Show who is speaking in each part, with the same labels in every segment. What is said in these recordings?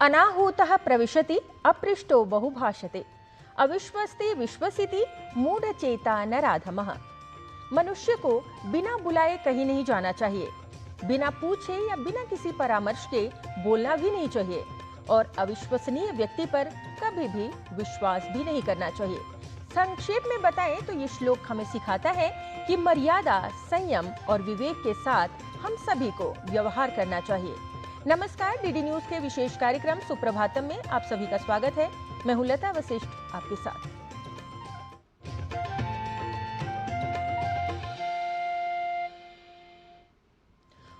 Speaker 1: अनाहूतः प्रविशति अपृष्टो बहुभाषते, अविश्वस्ते विश्वसिति मूढ़चेता नराधमः। मनुष्य को बिना बुलाए कहीं नहीं जाना चाहिए, बिना पूछे या बिना किसी परामर्श के बोलना भी नहीं चाहिए और अविश्वसनीय व्यक्ति पर कभी भी विश्वास भी नहीं करना चाहिए। संक्षेप में बताएं तो ये श्लोक हमें सिखाता है कि मर्यादा, संयम और विवेक के साथ हम सभी को व्यवहार करना चाहिए। नमस्कार, डीडी न्यूज के विशेष कार्यक्रम सुप्रभातम में आप सभी का स्वागत है। मैं हूं लता वशिष्ठ आपके साथ।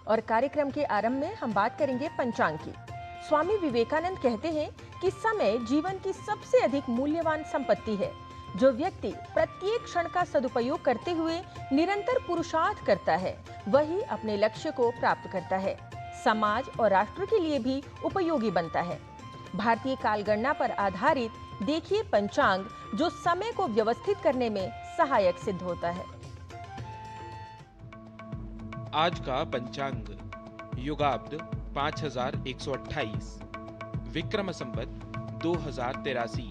Speaker 1: और कार्यक्रम के आरंभ में हम बात करेंगे पंचांग की। स्वामी विवेकानंद कहते हैं कि समय जीवन की सबसे अधिक मूल्यवान संपत्ति है। जो व्यक्ति प्रत्येक क्षण का सदुपयोग करते हुए निरंतर पुरुषार्थ करता है, वही अपने लक्ष्य को प्राप्त करता है, समाज और राष्ट्र के लिए भी उपयोगी बनता है। भारतीय कालगणना पर आधारित देखिए पंचांग, जो समय को व्यवस्थित करने में सहायक सिद्ध होता है।
Speaker 2: आज का पंचांग युगाब्द 5128, विक्रम संवत 2083,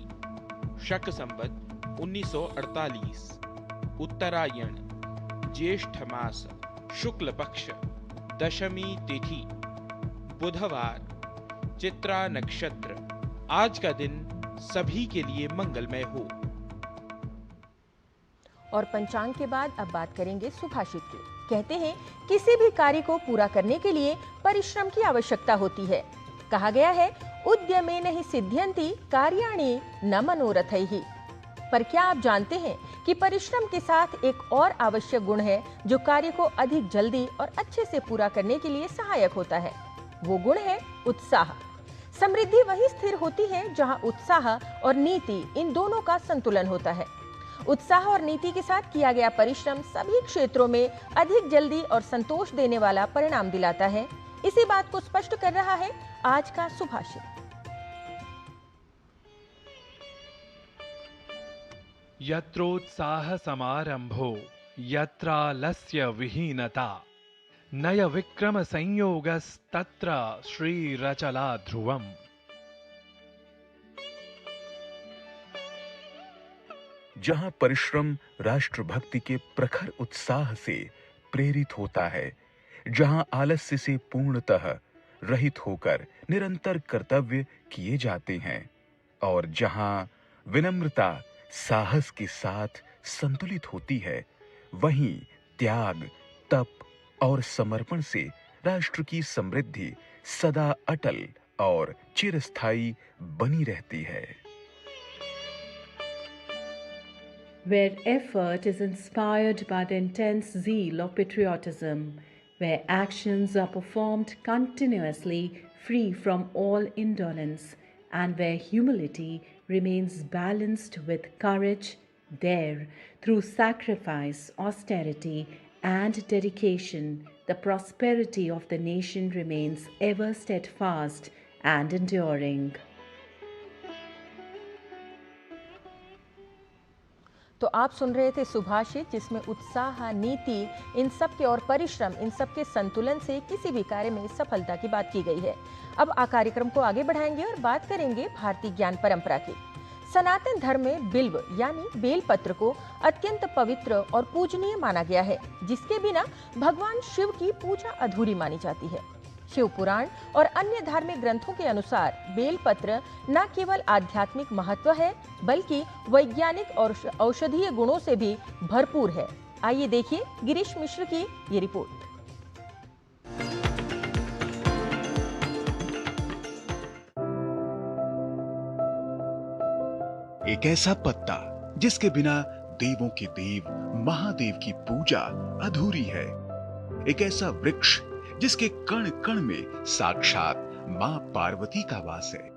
Speaker 2: शक संवत 1948, उत्तरायण, ज्येष्ठ मास, शुक्ल पक्ष, दशमी तिथि, बुधवार, चित्रा नक्षत्र। आज का दिन सभी के लिए मंगलमय हो।
Speaker 1: और पंचांग के बाद अब बात करेंगे सुभाषित की। कहते हैं किसी भी कार्य को पूरा करने के लिए परिश्रम की आवश्यकता होती है। कहा गया है उद्यमेन हि सिद्ध्यन्ति कार्याणि न मनोरथैहि। पर क्या आप जानते हैं कि परिश्रम के साथ एक और आवश्यक गुण है जो कार्य को अधिक जल्दी और अच्छे से पूरा करने के लिए सहायक होता है? वो गुण है उत्साह। समृद्धि वही स्थिर होती है जहां उत्साह और नीति, इन दोनों का संतुलन होता है। उत्साह और नीति के साथ किया गया परिश्रम सभी क्षेत्रों में अधिक जल्दी और संतोष देने वाला परिणाम दिलाता है। इसी बात को स्पष्ट कर रहा है आज का सुभाषित।
Speaker 3: यत्रोत्साह समारंभो यत्रालस्य विहीनता, नय विक्रम संयोगस्तत्र श्रीरचला ध्रुवम्।
Speaker 4: जहां परिश्रम राष्ट्रभक्ति के प्रखर उत्साह से प्रेरित होता है, जहां आलस्य से पूर्णतः रहित होकर निरंतर कर्तव्य किए जाते हैं और जहां विनम्रता साहस के साथ संतुलित होती है, वहीं त्याग, तप और समर्पण से राष्ट्र की समृद्धि सदा अटल और चिरस्थायी बनी रहती है।
Speaker 5: Where effort is inspired by the intense zeal of patriotism, where actions are performed continuously free from all indolence, and where humility remains balanced with courage, there, through sacrifice, austerity, and dedication, the prosperity of the nation remains ever steadfast and enduring.
Speaker 1: तो आप सुन रहे थे सुभाषित, जिसमें उत्साह, नीति, इन सब के और परिश्रम, इन सब के संतुलन से किसी भी कार्य में सफलता की बात की गई है। अब कार्यक्रम को आगे बढ़ाएंगे और बात करेंगे भारतीय ज्ञान परंपरा की। सनातन धर्म में बिल्व यानी बेलपत्र को अत्यंत पवित्र और पूजनीय माना गया है, जिसके बिना भगवान शिव की पूजा अधूरी मानी जाती है। शिव पुराण और अन्य धार्मिक ग्रंथों के अनुसार बेलपत्र न केवल आध्यात्मिक महत्व है, बल्कि वैज्ञानिक और औषधीय गुणों से भी भरपूर है। आइए देखिए गिरीश मिश्र की ये रिपोर्ट।
Speaker 6: एक ऐसा पत्ता जिसके बिना देवों के देव महादेव की पूजा अधूरी है। एक ऐसा वृक्ष जिसके कण कण में साक्षात मां पार्वती का वास है।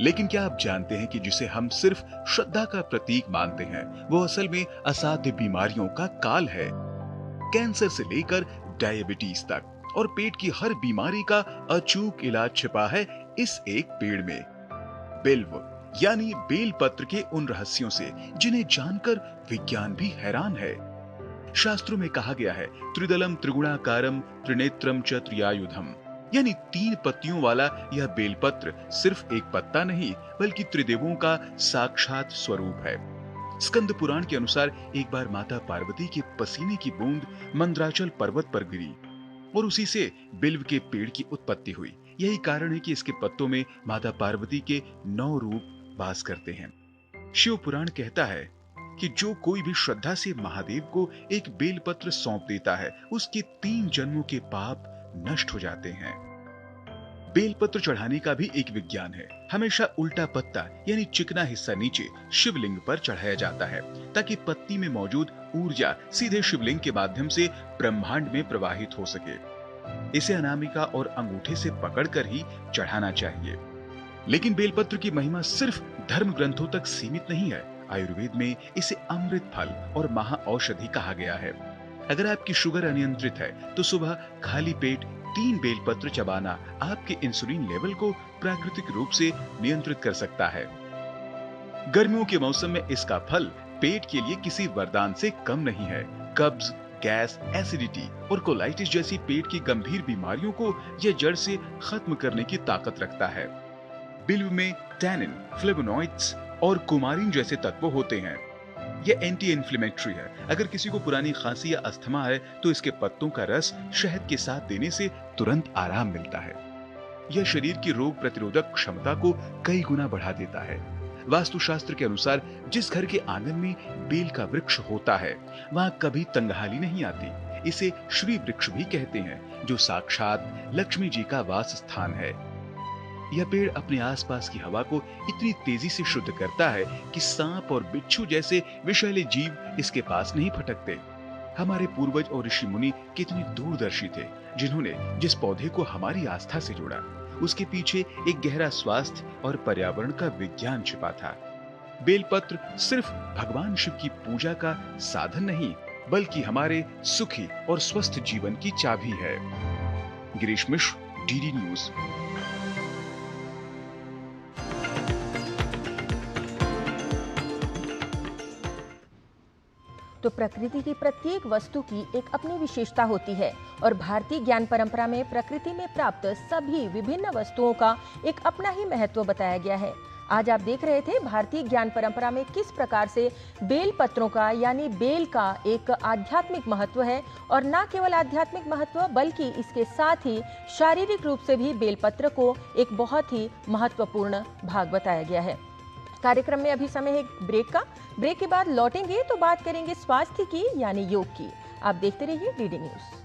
Speaker 6: लेकिन क्या आप जानते हैं कि जिसे हम सिर्फ श्रद्धा का प्रतीक मानते हैं, वो असल में असाध्य बीमारियों का काल है। कैंसर से लेकर डायबिटीज तक और पेट की हर बीमारी का अचूक इलाज छिपा है इस एक पेड़ में। बिल्व यानी बेलपत्र के उन रहस्यों से जिन्हें जानकर विज्ञान भी हैरान है। शास्त्रों में कहा गया है त्रिदलम त्रिगुणाकारम त्रिनेत्रम च त्रियायुधम, यानी 3 पत्तियों वाला यह बेलपत्र सिर्फ एक पत्ता नहीं बल्कि त्रिदेवों का साक्षात स्वरूप है। स्कंद पुराण के अनुसार एक बार माता पार्वती के पसीने की बूंद मंदराचल पर्वत पर गिरी और उसी से बिल्व के पेड़ की उत्पत्ति हुई। यही कारण है कि इसके पत्तों में माता पार्वती के 9 रूप वास करते हैं। शिव पुराण कहता है कि जो कोई भी श्रद्धा से महादेव को एक बेलपत्र सौंप देता है उसके 3 जन्मों के पाप नष्ट हो जाते हैं। बेलपत्र चढ़ाने का भी एक विज्ञान है। हमेशा उल्टा पत्ता यानी चिकना हिस्सा नीचे शिवलिंग पर चढ़ाया जाता है ताकि पत्ती में मौजूद ऊर्जा सीधे शिवलिंग के माध्यम से ब्रह्मांड में प्रवाहित हो सके। इसे अनामिका और अंगूठे से पकड़कर ही चढ़ाना चाहिए। लेकिन बेलपत्र की महिमा सिर्फ धर्म ग्रंथों तक सीमित नहीं है। आयुर्वेद में इसे अमृत फल और महाऔषधि कहा गया है। अगर आपकी शुगर अनियंत्रित है तो सुबह खाली पेट 3 बेलपत्र चबाना आपके इंसुलिन लेवल को प्राकृतिक रूप से नियंत्रित कर सकता है। गर्मियों के मौसम में इसका फल पेट के लिए किसी वरदान से कम नहीं है। कब्ज, गैस, एसिडिटी और कोलाइटिस जैसी पेट की गंभीर बीमारियों को यह जड़ से खत्म करने की ताकत रखता है। बिल्व में टैनिन, फ्लेवोनॉइड्स और कुमारिन जैसे तत्व होते हैं। यह एंटी इन्फ्लेमेटरी है। अगर किसी को पुरानी खांसी या अस्थमा है तो इसके पत्तों का रस शहद के साथ देने से तुरंत आराम मिलता है। यह शरीर की रोग प्रतिरोधक क्षमता को कई गुना बढ़ा देता है। वास्तुशास्त्र के अनुसार जिस घर के आंगन में बेल का वृक्ष होता है वहां कभी तंगहाली नहीं आती। इसे श्री वृक्ष भी कहते हैं, जो साक्षात लक्ष्मी जी का वास स्थान है। यह पेड़ अपने आसपास की हवा को इतनी तेजी से शुद्ध करता है कि सांप और बिच्छू जैसे विषैले जीव इसके पास नहीं फटकते। हमारे पूर्वज और ऋषि मुनि कितने दूरदर्शी थे, जिन्होंने जिस पौधे को हमारी आस्था से जोड़ा उसके पीछे एक गहरा स्वास्थ्य और पर्यावरण का विज्ञान छिपा था। बेलपत्र सिर्फ भगवान शिव की पूजा का साधन नहीं बल्कि हमारे सुखी और स्वस्थ जीवन की चाबी है। गिरीश मिश्र, डीडी न्यूज।
Speaker 1: तो प्रकृति की प्रत्येक वस्तु की एक अपनी विशेषता होती है और भारतीय ज्ञान परंपरा में प्रकृति में प्राप्त सभी विभिन्न वस्तुओं का एक अपना ही महत्व बताया गया है। आज आप देख रहे थे भारतीय ज्ञान परंपरा में किस प्रकार से बेल पत्रों का यानी बेल का एक आध्यात्मिक महत्व है और न केवल आध्यात्मिक महत्व बल्कि इसके साथ ही शारीरिक रूप से भी बेलपत्र को एक बहुत ही महत्वपूर्ण भाग बताया गया है। कार्यक्रम में अभी समय है ब्रेक का। ब्रेक के बाद लौटेंगे तो बात करेंगे स्वास्थ्य की यानी योग की। आप देखते रहिए डीडी न्यूज।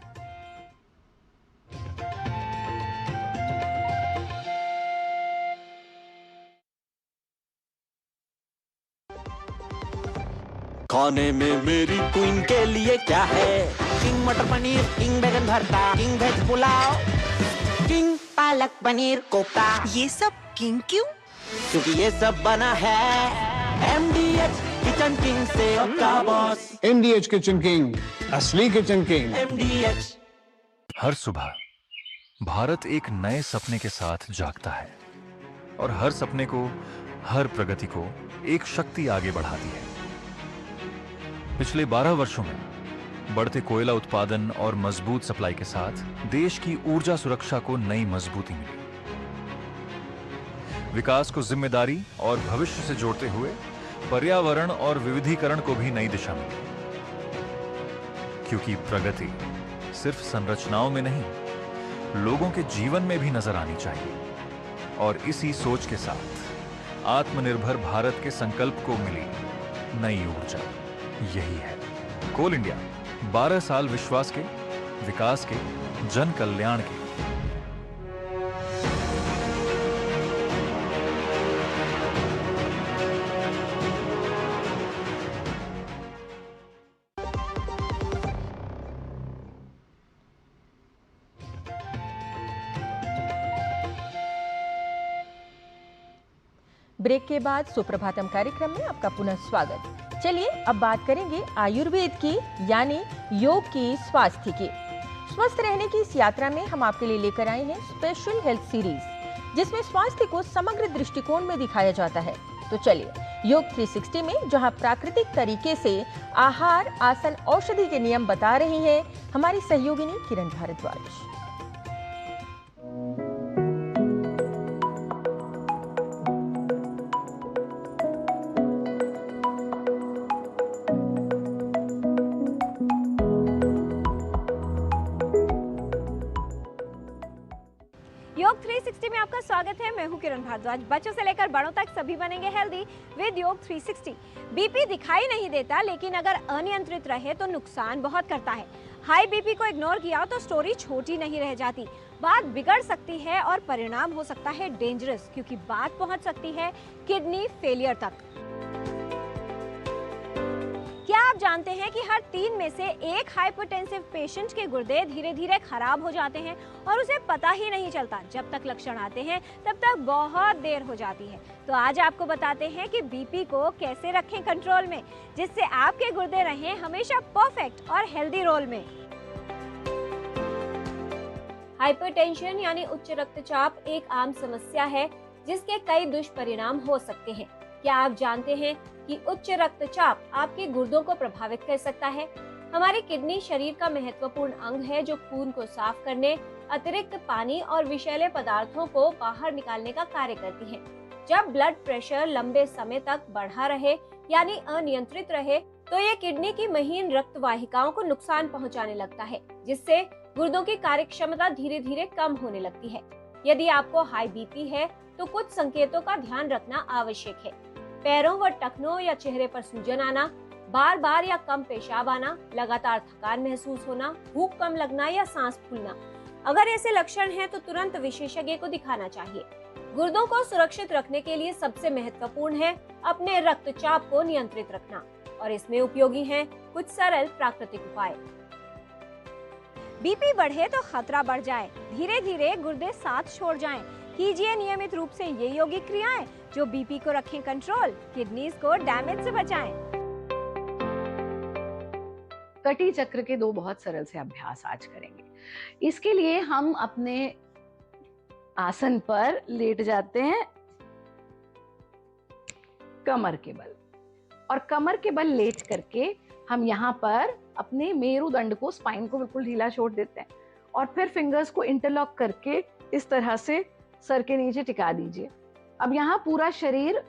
Speaker 7: खाने में मेरी क्वीन के लिए क्या है? किंग मटर पनीर, किंग बैगन भरता, king veg pulao, king palak paneer kofta.
Speaker 8: ये सब किंग क्यों?
Speaker 7: क्योंकि ये सब बना है MDH किचन किंग से का बॉस।
Speaker 9: MDH किचन किंग, असली किचन किंग।
Speaker 7: MDH।
Speaker 10: हर सुबह भारत एक नए सपने के साथ जागता है और हर सपने को, हर प्रगति को एक शक्ति आगे बढ़ाती है। पिछले 12 वर्षों में बढ़ते कोयला उत्पादन और मजबूत सप्लाई के साथ देश की ऊर्जा सुरक्षा को नई मजबूती मिली। विकास को जिम्मेदारी और भविष्य से जोड़ते हुए पर्यावरण और विविधीकरण को भी नई दिशा मिली। क्योंकि प्रगति सिर्फ संरचनाओं में नहीं, लोगों के जीवन में भी नजर आनी चाहिए। और इसी सोच के साथ आत्मनिर्भर भारत के संकल्प को मिली नई ऊर्जा। यही है कोल इंडिया, 12 साल विश्वास के, विकास के, जन कल्याण के।
Speaker 1: ब्रेक के बाद सुप्रभातम कार्यक्रम में आपका पुनः स्वागत। चलिए अब बात करेंगे आयुर्वेद की यानी योग की, स्वास्थ्य की। स्वस्थ रहने की इस यात्रा में हम आपके लिए लेकर आए हैं स्पेशल हेल्थ सीरीज, जिसमें स्वास्थ्य को समग्र दृष्टिकोण में दिखाया जाता है। तो चलिए योग 360 में जहां प्राकृतिक तरीके से आहार, आसन, औषधि के नियम बता रही है हमारी सहयोगिनी किरण भारद्वाज।
Speaker 8: 360 में आपका स्वागत है। मैं हूं किरण भारद्वाज। बच्चों से लेकर बड़ों तक सभी बनेंगे हेल्दी विद योग 360। बीपी दिखाई नहीं देता, लेकिन अगर अनियंत्रित रहे तो नुकसान बहुत करता है। हाई बीपी को इग्नोर किया तो स्टोरी छोटी नहीं रह जाती, बात बिगड़ सकती है और परिणाम हो सकता है डेंजरस, क्योंकि बात पहुंच सकती है किडनी फेलियर तक। क्या आप जानते हैं कि हर 3 में से एक हाइपरटेंसिव पेशेंट के गुर्दे धीरे धीरे खराब हो जाते हैं और उसे पता ही नहीं चलता। जब तक लक्षण आते हैं तब तक बहुत देर हो जाती है। तो आज आपको बताते हैं कि बीपी को कैसे रखें कंट्रोल में, जिससे आपके गुर्दे रहें हमेशा परफेक्ट और हेल्दी रोल में। हाइपरटेंशन यानी उच्च रक्तचाप एक आम समस्या है जिसके कई दुष्परिणाम हो सकते हैं। क्या आप जानते हैं कि उच्च रक्तचाप आपके गुर्दों को प्रभावित कर सकता है? हमारी किडनी शरीर का महत्वपूर्ण अंग है जो खून को साफ करने, अतिरिक्त पानी और विषैले पदार्थों को बाहर निकालने का कार्य करती है। जब ब्लड प्रेशर लंबे समय तक बढ़ा रहे यानी अनियंत्रित रहे तो ये किडनी की महीन रक्त वाहिकाओं को नुकसान पहुंचाने लगता है, जिससे गुर्दों की कार्यक्षमता धीरे धीरे कम होने लगती है। यदि आपको हाई बीपी है तो कुछ संकेतों का ध्यान रखना आवश्यक है। पैरों व टखनों या चेहरे पर सूजन आना, बार बार या कम पेशाब आना, लगातार थकान महसूस होना, भूख कम लगना या सांस फूलना। अगर ऐसे लक्षण हैं तो तुरंत विशेषज्ञ को दिखाना चाहिए। गुर्दों को सुरक्षित रखने के लिए सबसे महत्वपूर्ण है अपने रक्तचाप को नियंत्रित रखना, और इसमें उपयोगी हैं कुछ सरल प्राकृतिक उपाय। बीपी बढ़े तो खतरा बढ़ जाए, धीरे धीरे गुर्दे साथ छोड़ जाएं। कीजिए नियमित रूप से ये यौगिक क्रियाएं जो बीपी को रखें कंट्रोल, किडनीज को डैमेज से बचाएं।
Speaker 11: कटी चक्र के 2 बहुत सरल से अभ्यास आज करेंगे। इसके लिए हम अपने आसन पर लेट जाते हैं कमर के बल, और कमर के बल लेट करके हम यहाँ पर अपने मेरुदंड को, स्पाइन को बिल्कुल ढीला छोड़ देते हैं, और फिर फिंगर्स को इंटरलॉक करके इस तरह से सर के नीचे टिका दीजिए। अब यहाँ पूरा शरीर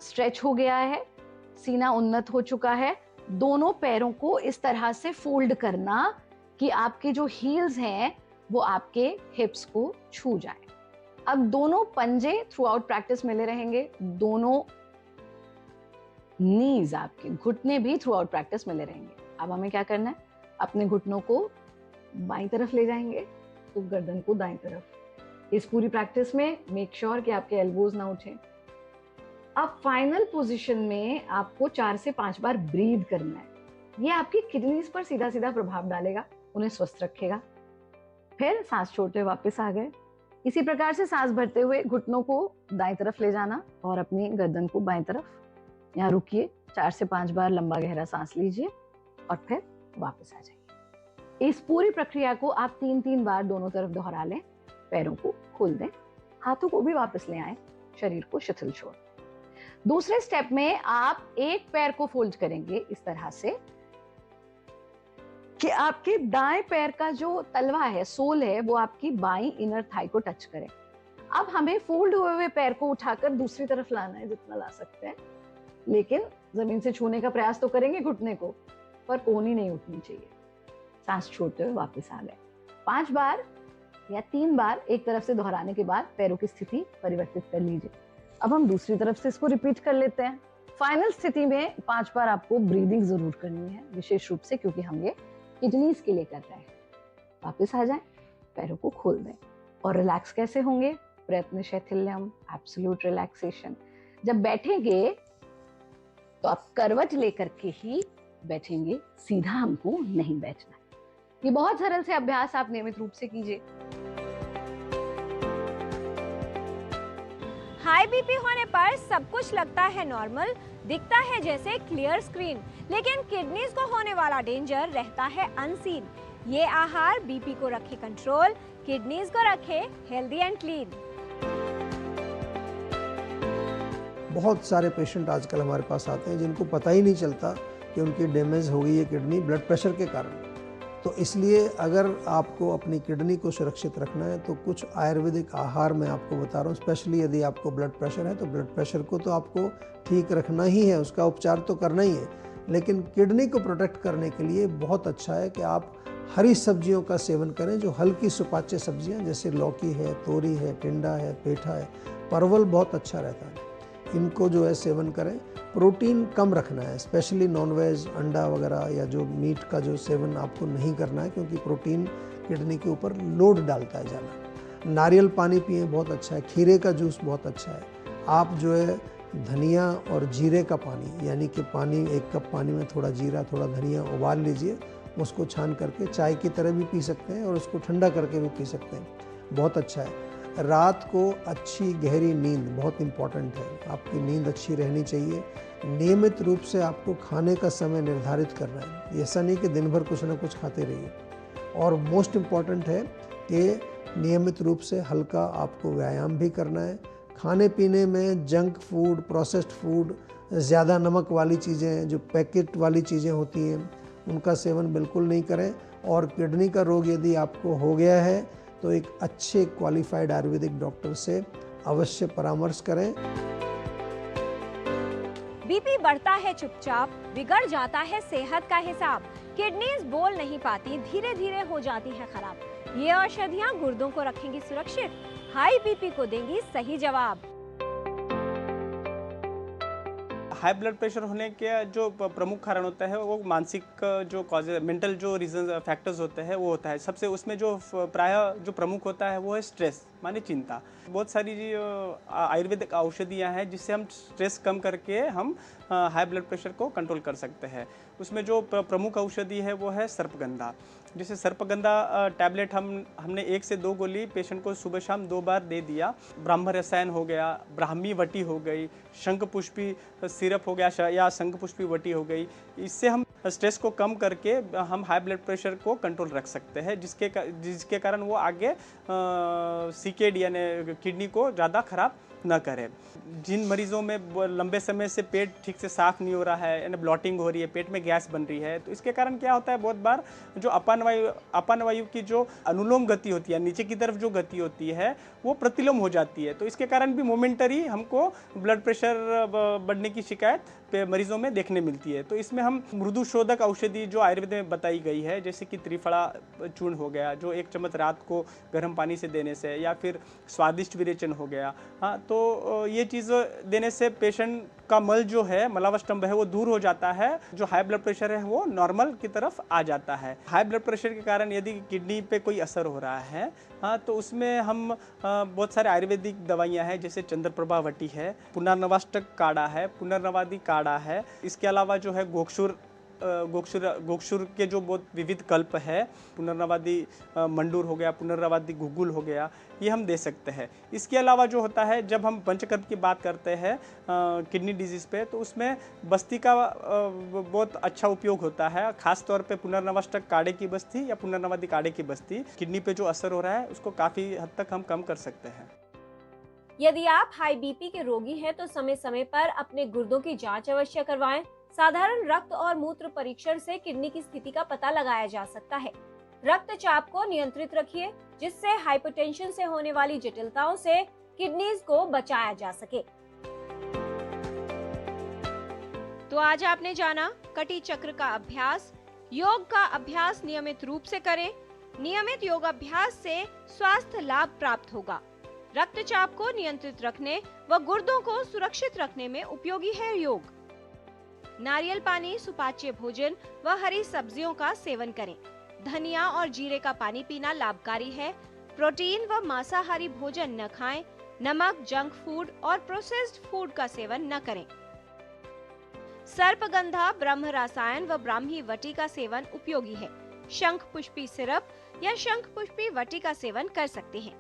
Speaker 11: स्ट्रेच हो गया है, सीना उन्नत हो चुका है। दोनों पैरों को इस तरह से फोल्ड करना कि आपके जो हील्स हैं वो आपके हिप्स को छू जाए। अब दोनों पंजे थ्रू आउट प्रैक्टिस मिले रहेंगे, दोनों नीज, आपके घुटने भी थ्रू आउट प्रैक्टिस मिले रहेंगे। अब हमें क्या करना है, अपने घुटनों को बाईं तरफ ले जाएंगे तो गर्दन को दाईं तरफ। इस पूरी प्रैक्टिस में मेक श्योर कि आपके एल्बोज ना उठें। अब फाइनल पोजीशन में आपको 4 से 5 बार ब्रीद करना है। ये आपकी किडनीज पर सीधा सीधा प्रभाव डालेगा, उन्हें स्वस्थ रखेगा। फिर सांस छोड़ते हुए वापस आ गए। इसी प्रकार से सांस भरते हुए घुटनों को दाईं तरफ ले जाना और अपनी गर्दन को बाईं तरफ। यहाँ रुकिए, 4 से 5 बार लंबा गहरा सांस लीजिए और फिर वापस आ जाइए। इस पूरी प्रक्रिया को आप 3-3 बार दोनों तरफ दोहरा लें। पैरों को खोल दें, हाथों को भी वापस ले आएं, शरीर को शिथिल छोड़। दूसरे स्टेप में आप एक पैर को फोल्ड करेंगे इस तरह से कि आपके दाएं पैर का जो तलवा है, सोल है, वो आपकी बाईं इनर थाई को टच करे। अब हमें फोल्ड हुए पैर को उठाकर दूसरी तरफ लाना है जितना ला सकते हैं, लेकिन जमीन से छूने का प्रयास तो करेंगे घुटने को, पर कोहनी नहीं उठनी चाहिए। सांस छोड़ते हुए वापस आ गए। 5 बार या 3 बार एक तरफ से दोहराने के बाद पैरों की स्थिति परिवर्तित कर लीजिए। अब हम दूसरी तरफ से इसको रिपीट कर लेते हैं। फाइनल स्थिति में 5 बार आपको ब्रीदिंग जरूर करनी है, विशेष रूप से क्योंकि हम ये किडनीज के लिए कर रहे हैं। वापस आ जाएं, पैरों को खोल दें। और रिलैक्स कैसे होंगे? प्रयत्न शैथिल्यम, एब्सोल्यूट रिलैक्सेशन। जब बैठेंगे तो आप करवट लेकर के ही बैठेंगे, सीधा हमको नहीं बैठना। ये बहुत सरल से अभ्यास आप नियमित रूप से कीजिए।
Speaker 8: हाई बीपी होने पर सब कुछ लगता है नॉर्मल, दिखता है जैसे क्लियर स्क्रीन, लेकिन किडनीज को होने वाला डेंजर रहता है अनसीन। ये आहार बीपी को रखे कंट्रोल, किडनीज को रखे हेल्दी एंड क्लीन।
Speaker 12: बहुत सारे पेशेंट आजकल हमारे पास आते हैं जिनको पता ही नहीं चलता कि उनकी डैमेज हो गई है किडनी ब्लड प्रेशर के कारण। तो इसलिए अगर आपको अपनी किडनी को सुरक्षित रखना है तो कुछ आयुर्वेदिक आहार मैं आपको बता रहा हूँ। स्पेशली यदि आपको ब्लड प्रेशर है तो ब्लड प्रेशर को तो आपको ठीक रखना ही है, उसका उपचार तो करना ही है, लेकिन किडनी को प्रोटेक्ट करने के लिए बहुत अच्छा है कि आप हरी सब्जियों का सेवन करें, जो हल्की सुपाच्य सब्जियां जैसे लौकी है, तोरी है, टिंडा है, पेठा है, परवल बहुत अच्छा रहता है, इनको जो है सेवन करें। प्रोटीन कम रखना है, स्पेशली नॉनवेज, अंडा वगैरह या जो मीट का जो सेवन आपको नहीं करना है, क्योंकि प्रोटीन किडनी के ऊपर लोड डालता है ज़्यादा। नारियल पानी पिएं, बहुत अच्छा है। खीरे का जूस बहुत अच्छा है। आप जो है धनिया और जीरे का पानी, यानी कि पानी 1 कप पानी में थोड़ा जीरा थोड़ा धनिया उबाल लीजिए, उसको छान करके चाय की तरह भी पी सकते हैं और उसको ठंडा करके भी पी सकते हैं, बहुत अच्छा है। रात को अच्छी गहरी नींद बहुत इम्पॉर्टेंट है, आपकी नींद अच्छी रहनी चाहिए। नियमित रूप से आपको खाने का समय निर्धारित करना है, ऐसा नहीं कि दिन भर कुछ ना कुछ खाते रहिए। और मोस्ट इम्पॉर्टेंट है कि नियमित रूप से हल्का आपको व्यायाम भी करना है। खाने पीने में जंक फूड, प्रोसेस्ड फूड, ज़्यादा नमक वाली चीज़ें, जो पैकेट वाली चीज़ें होती हैं, उनका सेवन बिल्कुल नहीं करें। और किडनी का रोग यदि आपको हो गया है तो एक अच्छे क्वालिफाइड आयुर्वेदिक डॉक्टर से अवश्य परामर्श करें।
Speaker 8: बीपी बढ़ता है चुपचाप, बिगड़ जाता है सेहत का हिसाब, किडनीज बोल नहीं पाती, धीरे धीरे हो जाती है खराब। ये औषधियाँ गुर्दों को रखेंगी सुरक्षित, हाई बीपी को देंगी सही जवाब।
Speaker 13: हाई ब्लड प्रेशर होने के जो प्रमुख कारण होता है वो मानसिक जो कॉज, मेंटल जो रीजन फैक्टर्स होते हैं वो होता है। सबसे उसमें जो प्रायः जो प्रमुख होता है वो है स्ट्रेस, माने चिंता। बहुत सारी आयुर्वेदिक औषधियाँ हैं जिससे हम स्ट्रेस कम करके हम हाई ब्लड प्रेशर को कंट्रोल कर सकते हैं। उसमें जो प्रमुख औषधि है वो है सर्पगंधा। जैसे सर्पगंधा टैबलेट हमने 1 से 2 गोली पेशेंट को सुबह शाम 2 बार दे दिया। ब्राह्म रसायन हो गया, ब्राह्मी वटी हो गई, शंख पुष्पी सिरप हो गया या शंख पुष्पी वटी हो गई। इससे हम स्ट्रेस को कम करके हम हाई ब्लड प्रेशर को कंट्रोल रख सकते हैं, जिसके कारण वो आगे सीकेड यानी किडनी को ज़्यादा खराब न करें। जिन मरीजों में लंबे समय से पेट ठीक से साफ नहीं हो रहा है, यानी ब्लॉटिंग हो रही है, पेट में गैस बन रही है, तो इसके कारण क्या होता है, बहुत बार जो अपान वायु की जो अनुलोम गति होती है, नीचे की तरफ जो गति होती है वो प्रतिलोम हो जाती है। तो इसके कारण भी मोमेंटरी हमको ब्लड प्रेशर बढ़ने की शिकायत मरीजों में देखने मिलती है। तो इसमें हम मृदु शोधक औषधि जो आयुर्वेद में बताई गई है, जैसे कि त्रिफला चूर्ण हो गया, जो 1 चम्मच रात को गर्म पानी से देने से, या फिर स्वादिष्ट विरेचन हो गया, हाँ, तो ये चीज़ देने से पेशेंट का मल जो है, मलावस्तंभ है, वो दूर हो जाता है। जो हाई ब्लड प्रेशर है वो नॉर्मल की तरफ आ जाता है। हाई ब्लड प्रेशर के कारण यदि किडनी पे कोई असर हो रहा है, हाँ, तो उसमें हम बहुत सारे आयुर्वेदिक दवाइयाँ हैं, जैसे चंद्रप्रभा वटी है, पुनर्नवाष्टक काढ़ा है, पुनर्नवादी काढ़ा है। इसके अलावा जो है गोक्षुर के जो बहुत विविध कल्प है, पुनर्नवादी मंडूर हो गया, पुनर्नवादी गुगुल हो गया, ये हम दे सकते हैं। इसके अलावा जो होता है, जब हम पंचकर्म की बात करते हैं किडनी डिजीज़ पे, तो उसमें बस्ती का बहुत अच्छा उपयोग होता है, खास तौर पे पुनर्नवाष्टक काढ़े की बस्ती या पुनर्नवादी काढ़े की बस्ती। किडनी पे जो असर हो रहा है उसको काफ़ी हद तक हम कम कर सकते हैं।
Speaker 8: यदि आप हाई बीपी के रोगी हैं तो समय समय पर अपने गुर्दों की जांच अवश्य करवाएं। साधारण रक्त और मूत्र परीक्षण से किडनी की स्थिति का पता लगाया जा सकता है। रक्तचाप को नियंत्रित रखिए, जिससे हाइपरटेंशन से होने वाली जटिलताओं से किडनीज को बचाया जा सके। तो आज आपने जाना कटी चक्र का अभ्यास। योग का अभ्यास नियमित रूप से करें। नियमित योगाभ्यास से स्वास्थ्य लाभ प्राप्त होगा। रक्तचाप को नियंत्रित रखने व गुर्दों को सुरक्षित रखने में उपयोगी है योग। नारियल पानी, सुपाच्य भोजन व हरी सब्जियों का सेवन करें। धनिया और जीरे का पानी पीना लाभकारी है। प्रोटीन व मांसाहारी भोजन न खाएं। नमक, जंक फूड और प्रोसेस्ड फूड का सेवन न करें। सर्पगंधा, ब्रह्म रसायन व ब्राह्मी वटी का सेवन उपयोगी है। शंख पुष्पी सिरप या शंख पुष्पी वटी का सेवन कर सकते हैं।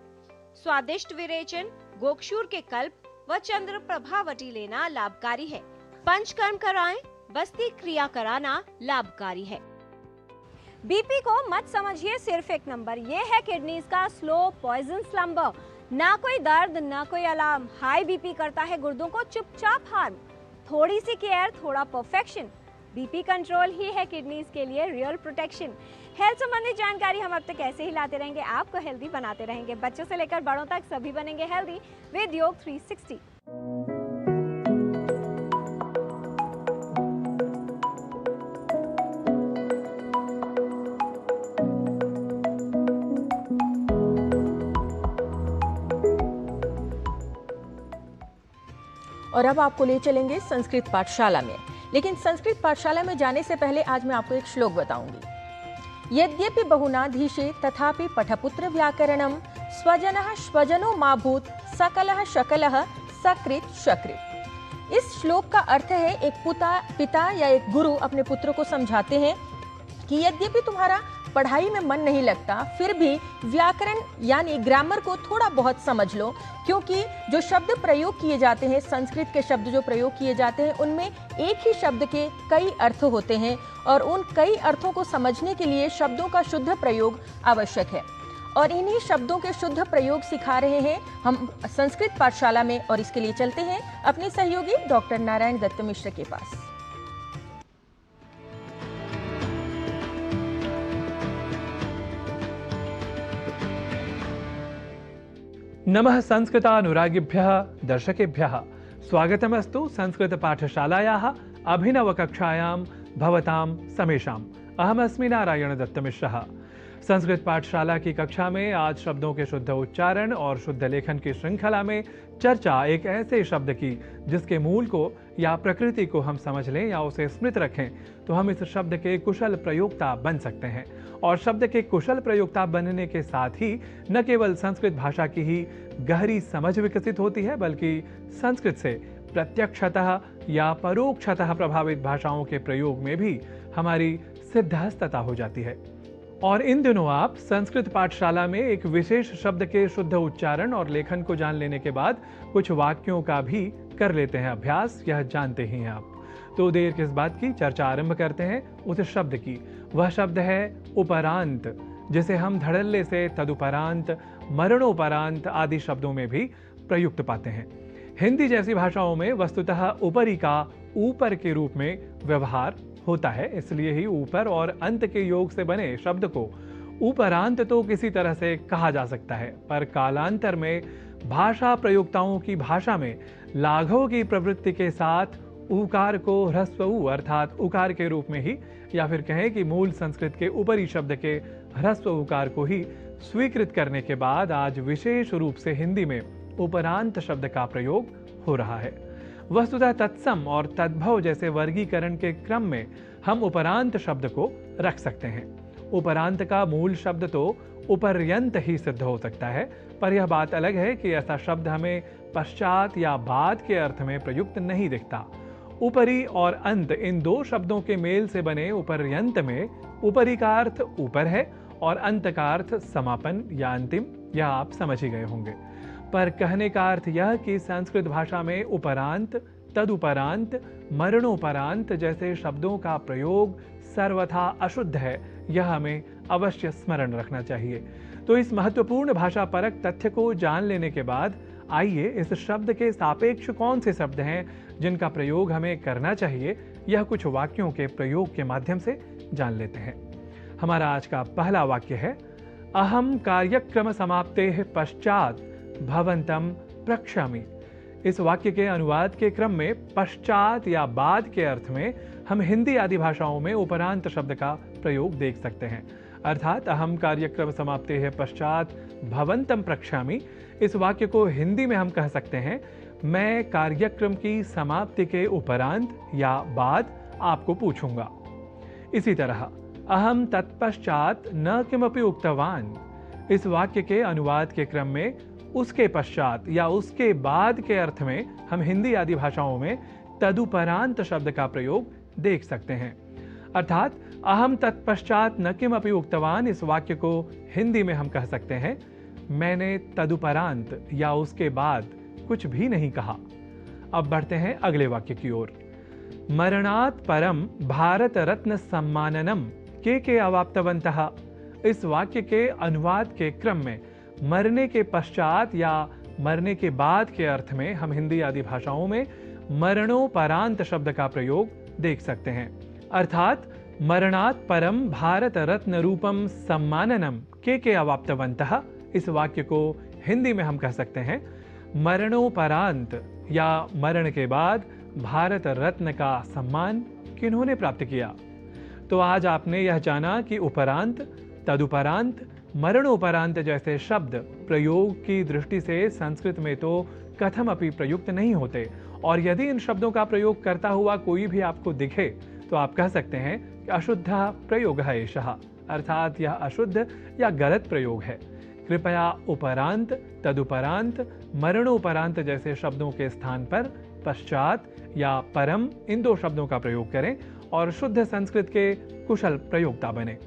Speaker 8: स्वादिष्ट विरेचन, गोक्षूर के कल्प व चंद्रप्रभा वटी लेना लाभकारी है। पंचकर्म कराएं, बस्ती क्रिया कराना लाभकारी है। बीपी को मत समझिए सिर्फ एक नंबर, ये है किडनीज का स्लो पॉइजन स्लंबर। ना कोई दर्द, ना कोई अलार्म। हाई बीपी करता है गुर्दों को चुपचाप हार्म। थोड़ी सी केयर, थोड़ा परफेक्शन। बीपी कंट्रोल ही है किडनीज के लिए रियल प्रोटेक्शन। हेल्थ संबंधित जानकारी हम अब तक ऐसे ही लाते रहेंगे, आपको हेल्दी बनाते रहेंगे। बच्चों से लेकर बड़ों तक सभी बनेंगे हेल्दी विद योग 360।
Speaker 1: और अब आपको ले चलेंगे संस्कृत पाठशाला में। लेकिन संस्कृत पाठशाला में जाने से पहले आज मैं आपको एक श्लोक बताऊंगी। यद्यपि बहुनाधीशे तथापि पठपुत्र व्याकरणम स्वजनः स्वजनो मा भूत सकलः शकलः सकृत शकृत। इस श्लोक का अर्थ है, एक पिता या एक गुरु अपने पुत्र को समझाते हैं कि यद्यपि तुम्हारा पढ़ाई में मन नहीं लगता, फिर भी व्याकरण यानी ग्रामर को थोड़ा बहुत समझ लो, क्योंकि जो शब्द प्रयोग किए जाते हैं, संस्कृत के शब्द जो प्रयोग किए जाते हैं, उनमें एक ही शब्द के कई अर्थ होते हैं और उन कई अर्थों को समझने के लिए शब्दों का शुद्ध प्रयोग आवश्यक है। और इन्हीं शब्दों के शुद्ध प्रयोग सिखा रहे हैं हम संस्कृत पाठशाला में, और इसके लिए चलते हैं अपने सहयोगी डॉक्टर नारायण दत्त मिश्र के पास।
Speaker 3: नमः संस्कृतानुरागिभ्यः दर्शकेभ्यः स्वागतमस्तु संस्कृत पाठशालायाः अभिनवकक्षायां भवतां समेषाम्। अहमस्मि नारायण दत्तमिश्रः। संस्कृत पाठशाला की कक्षा में आज शब्दों के शुद्ध उच्चारण और शुद्ध लेखन की श्रृंखला में चर्चा एक ऐसे शब्द की जिसके मूल को या प्रकृति को हम समझ लें या उसे स्मृत रखें तो हम इस शब्द के कुशल प्रयोक्ता बन सकते हैं। और शब्द के कुशल प्रयोक्ता बनने के साथ ही न केवल संस्कृत भाषा की ही गहरी समझ विकसित होती है, बल्कि संस्कृत से प्रत्यक्षतः या परोक्षतः प्रभावित भाषाओं के प्रयोग में भी हमारी सिद्धहस्तता हो जाती है। और इन दिनों आप संस्कृत पाठशाला में एक विशेष शब्द के शुद्ध उच्चारण और लेखन को जान लेने के बाद कुछ वाक्यों का भी कर लेते हैं अभ्यास, यह जानते ही हैं आप। तो देर किस बात की, चर्चा आरंभ करते हैं उस शब्द की। वह शब्द है उपरांत, जिसे हम धड़ल्ले से तदुपरांत, मरणोपरांत आदि शब्दों में भी प्रयुक्त पाते हैं। हिंदी जैसी भाषाओं में वस्तुतः उपरी का ऊपर के रूप में व्यवहार होता है, इसलिए ही ऊपर और अंत के योग से बने शब्द को उपरांत तो किसी तरह से कहा जा सकता है, पर कालांतर में भाषा प्रयोक्ताओं की भाषा में लाघव की प्रवृत्ति के साथ उकार को ह्रस्व उ अर्थात उकार के रूप में ही, या फिर कहें कि मूल संस्कृत के ऊपरी शब्द के ह्रस्व उकार को ही स्वीकृत करने के बाद आज विशेष रूप से हिंदी में उपरांत शब्द का प्रयोग हो रहा है। वस्तुतः तत्सम और तद्भव जैसे वर्गीकरण के क्रम में हम उपरांत शब्द को रख सकते हैं। उपरांत का मूल शब्द तो उपर्यंत ही सिद्ध हो सकता है, पर यह बात अलग है कि ऐसा शब्द हमें पश्चात या बाद के अर्थ में प्रयुक्त नहीं दिखता। ऊपरी और अंत इन दो शब्दों के मेल से बने उपर्यंत में ऊपरी का अर्थ ऊपर है और अंत का अर्थ समापन या अंतिम, यह आप समझ ही गए होंगे। पर कहने का अर्थ यह कि संस्कृत भाषा में उपरांत, तदुपरांत, मरणोपरांत जैसे शब्दों का प्रयोग सर्वथा अशुद्ध है, यह हमें अवश्य स्मरण रखना चाहिए। तो इस महत्वपूर्ण भाषा परक तथ्य को जान लेने के बाद आइए इस शब्द के सापेक्ष कौन से शब्द हैं जिनका प्रयोग हमें करना चाहिए, यह कुछ वाक्यों के प्रयोग के माध्यम से जान लेते हैं। हमारा आज का पहला वाक्य है, अहम कार्यक्रम समाप्तेः पश्चात भवंतम प्रक्षामि। इस वाक्य के अनुवाद के क्रम में पश्चात या बाद के अर्थ में हम हिंदी आदि भाषाओं में उपरांत शब्द का प्रयोग देख सकते हैं। अर्थात अहम कार्यक्रम समाप्तेः पश्चात भवंतम प्रक्षामि, इस वाक्य को हिंदी में हम कह सकते हैं, मैं कार्यक्रम की समाप्ति के उपरांत या बाद आपको पूछूंगा। इसी तरह अहम तत्पश्चात न किमपि उक्तवान, इस वाक्य के अनुवाद के क्रम में उसके पश्चात या उसके बाद के अर्थ में हम हिंदी आदि भाषाओं में तदुपरांत शब्द का प्रयोग देख सकते हैं। अर्थात अहम तत्पश्चात न किमपि उक्तवान, इस वाक्य को हिंदी में हम कह सकते हैं, मैंने तदुपरांत या उसके बाद कुछ भी नहीं कहा। अब बढ़ते हैं अगले वाक्य की ओर। मरणात् परम भारत रत्न सम्माननम के अवाप्तवन्तः, इस वाक्य के अनुवाद के क्रम में मरने के पश्चात या मरने के बाद के अर्थ में हम हिंदी आदि भाषाओं में मरणोपरांत शब्द का प्रयोग देख सकते हैं। अर्थात मरणात् परम भारत रत्न रूपम सम्माननम के अवाप्तवन्तः, इस वाक्य को हिंदी में हम कह सकते हैं, मरणोपरांत या मरण के बाद भारत रत्न का सम्मान किन्होंने प्राप्त किया। तो आज आपने यह जाना कि उपरांत, तदुपरांत, मरणोपरांत जैसे शब्द प्रयोग की दृष्टि से संस्कृत में तो कथम अपि प्रयुक्त नहीं होते और यदि इन शब्दों का प्रयोग करता हुआ कोई भी आपको दिखे तो आप कह सकते हैं कि अशुद्धः प्रयोगः एषः, अर्थात यह अशुद्ध या गलत प्रयोग है। कृपया उपरांत, तदुपरांत, मरणोपरांत जैसे शब्दों के स्थान पर पश्चात या परम इन 2 शब्दों का प्रयोग करें और शुद्ध संस्कृत के कुशल प्रयोक्ता बने।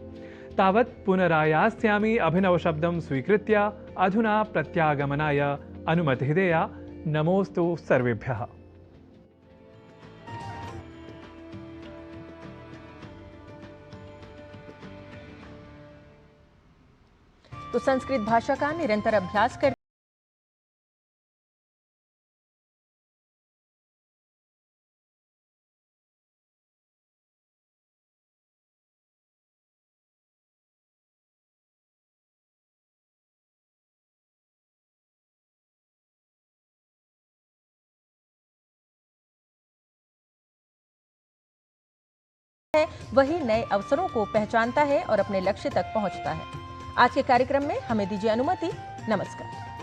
Speaker 3: तावत् पुनरायास्यामि अभिनव शब्दं स्वीकृत्य अधुना प्रत्यागमनाय अनुमतिः देया। नमोस्तु सर्वेभ्यः।
Speaker 1: तो संस्कृत भाषा का निरंतर अभ्यास कर है, वही नए अवसरों को पहचानता है और अपने लक्ष्य तक पहुंचता है। आज के कार्यक्रम में हमें दीजिए अनुमति। नमस्कार।